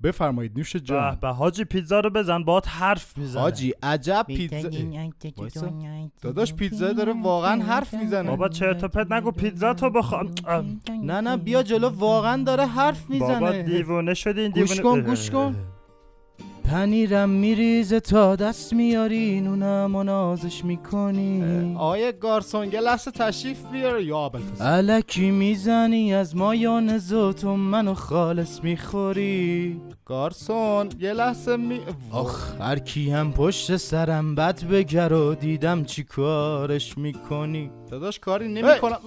بفرمایید نوش جان. به حاجی پیتزا رو بزن باهات حرف میزنه. حاجی عجب پیتزا. وایسا. داداش پیتزا داره واقعا حرف میزنه. بابا چرت و پرت نگو پیتزا تو بخوام. نه بیا جلو، واقعا داره حرف میزنه. بابا دیوونه شدی این دیوونه. گوش کن. پنیرم میریزه تا دست میاری، نونم و نازش میکنی. آیه گارسون یه لحظه تشریف بیار یا ابوالفضل. الکی میزنی از مایونز و تو منو خالص میخوری. گارسون یه لحظه آخ هر کی هم پشت سرم بد بگر و دیدم چی کارش میکنی. داداش کاری نمیکنم.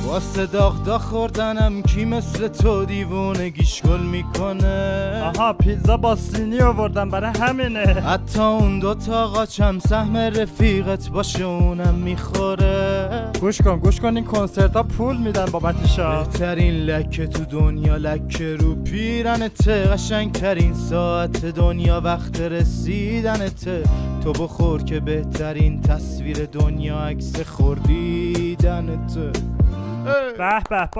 واسه داغ خوردنم کی مثل تو دیوونگیش گل میکنه. آها پیتزا با سینی آوردم برای همینه. حتی اون دوتا قاچم سهم رفیقت باشه اونم میخوره. گوش کن این کنسرت ها پول میدن بابتشا. بهترین لکه تو دنیا لکه رو پیرنته، قشنگ ترین ساعت دنیا وقت رسیدنته. تو بخور که بهترین تصویر دنیا عکس خوردیدنته. به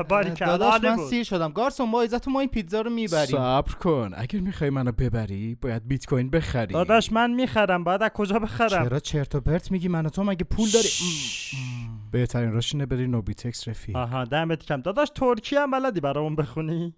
باریکلا داداش من سیر شدم. گارسون با عزت ما این پیتزا رو میبریم. صبر کن، اگر میخوای منو ببری باید بیت کوین بخری. داداش من میخرم، باید از کجا بخرم؟ چرا چرت و پرت میگی؟ من و تو مگه پول داری؟ بهترین راش اینه بری نوبیتکس رفیق. آها دمت کم. داداش ترکی هم بلدی برامون بخونی؟